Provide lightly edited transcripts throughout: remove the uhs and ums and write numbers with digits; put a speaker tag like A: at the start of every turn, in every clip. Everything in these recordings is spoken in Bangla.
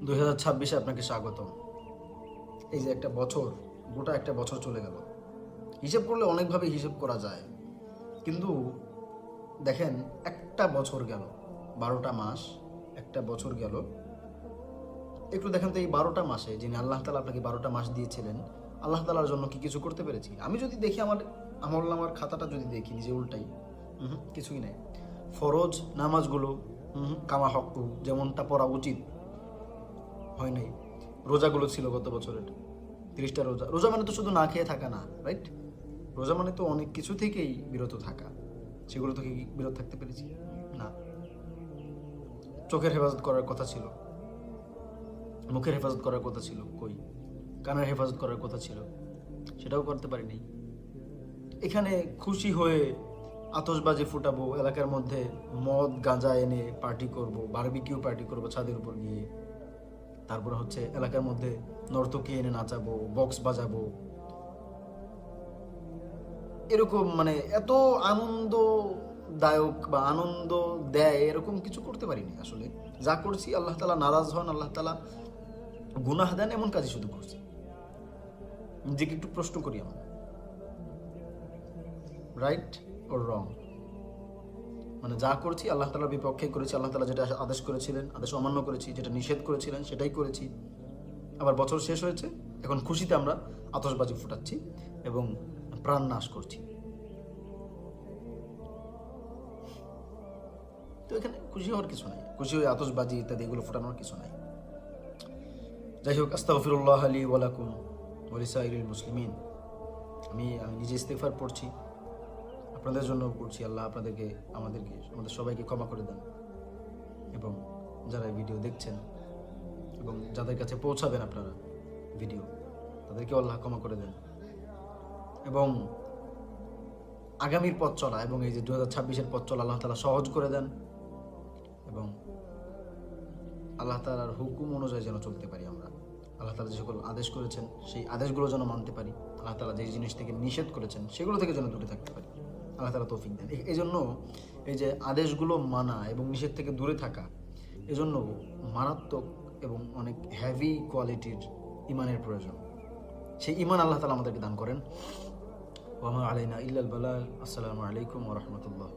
A: 2026-এ আপনাকে স্বাগতম। এই যে একটা বছর, গোটা একটা বছর চলে গেল। হিসেব করলে অনেকভাবে হিসেব করা যায়, কিন্তু দেখেন একটা বছর গেল, 12টা মাস, একটা বছর গেল। একটু দেখেন তো এই 12টা মাসে যিনি আল্লাহ তালা আপনাকে 12টা মাস দিয়েছিলেন, আল্লাহ তালার জন্য কি কিছু করতে পেরেছি? আমি যদি দেখি আমার আমলনামার খাতাটা যদি দেখি নিজে উল্টাই, কিছুই নাই। ফরজ নামাজগুলো কামা হক্কু যেমনটা পড়া উচিত হয় নাই। রোজাগুলো ছিল গত বছরের 30টা রোজা। রোজা মানে তো শুধু না খেয়ে থাকা না, রাইট? রোজা মানে তো অনেক কিছু থেকেই বিরত থাকা। সেগুলো থেকে কি বিরত থাকতে পেরেছি? না। চোখের হেফাজত করার কথা ছিল, মুখের হেফাজত করার কথা ছিল, কই? কানের হেফাজত করার কথা ছিল, সেটাও করতে পারিনি। এখানে খুশি হয়ে আতশবাজি ফুটাবো, এলাকার মধ্যে মদ গাঁজা এনে পার্টি করব, বারবিকিউ পার্টি করব ছাদের উপর গিয়ে, তারপরে হচ্ছে এলাকার মধ্যে নর্তকী এনে নাচাবো, বক্স বাজাবো, এরকম মানে এত আনন্দদায়ক বা আনন্দ দেয় এরকম কিছু করতে পারিনি আসলে। যা করছি আল্লাহ তালা নারাজ হন, আল্লাহ তালা গুনাহ দেন, এমন কাজই শুধু করছি। নিজেকে একটু প্রশ্ন করি আমরা, রাইট ওর রং? মানে যা করছি আল্লাহ তালার বিপক্ষে করেছি। আল্লাহ তালা যেটা আদেশ করেছিলেন আদেশ অমান্য করেছি, যেটা নিষেধ করেছিলেন সেটাই করেছি। আবার বছর শেষ হয়েছে, এখন খুশিতে আমরা আতশবাজি ফুটাচ্ছি এবং প্রাণ নাশ করছি। তো এখানে খুশি হওয়ার কিছু নাই, খুশি হয়ে আতশবাজি ইত্যাদি এগুলো ফোটানোর কিছু নাই। যাই হোক, আস্তাগফিরুল্লাহ লি ওয়া লাকুম ওয়া লিসাইরিল মুসলিমিন। আমি নিজে ইস্তিগফার পড়ছি, আপনাদের জন্য পড়ছি। আল্লাহ আপনাদেরকে, আমাদের সবাইকে ক্ষমা করে দেন, এবং যারা এই ভিডিও দেখছেন এবং যাদের কাছে পৌঁছাবেন আপনারা ভিডিও, তাদেরকে আল্লাহ ক্ষমা করে দেন, এবং আগামীর পথ চলা এবং এই যে 2026-এর পথ চলা আল্লাহ তাআলা সহজ করে দেন, এবং আল্লাহ তাআলার হুকুম অনুযায়ী যেন চলতে পারি আমরা। আল্লাহ তাআলা যে সকল আদেশ করেছেন সেই আদেশগুলো যেন মানতে পারি। আল্লাহ তাআলা যে জিনিস থেকে নিষেধ করেছেন সেগুলো থেকে যেন দূরে থাকতে পারি। আল্লাহ তাআলা তৌফিক দেন। এই জন্য এই যে আদেশগুলো মানা এবং নিষেধ থেকে দূরে থাকা, এজন্য মারাত্মক এবং অনেক হেভি কোয়ালিটির ইমানের প্রয়োজন। সেই ইমান আল্লাহ তাআলা আমাদেরকে দান করেন। ওয়া মা আলাইনা ইল্লাল বালাগ। আসসালামু আলাইকুম ওয়া রাহমাতুল্লাহ।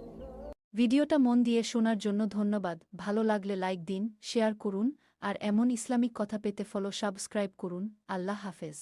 B: ভিডিওটা মন দিয়ে শোনার জন্য ধন্যবাদ। ভালো লাগলে লাইক দিন, শেয়ার করুন, আর এমন ইসলামিক কথা পেতে সাবস্ক্রাইব করুন। আল্লাহ হাফেজ।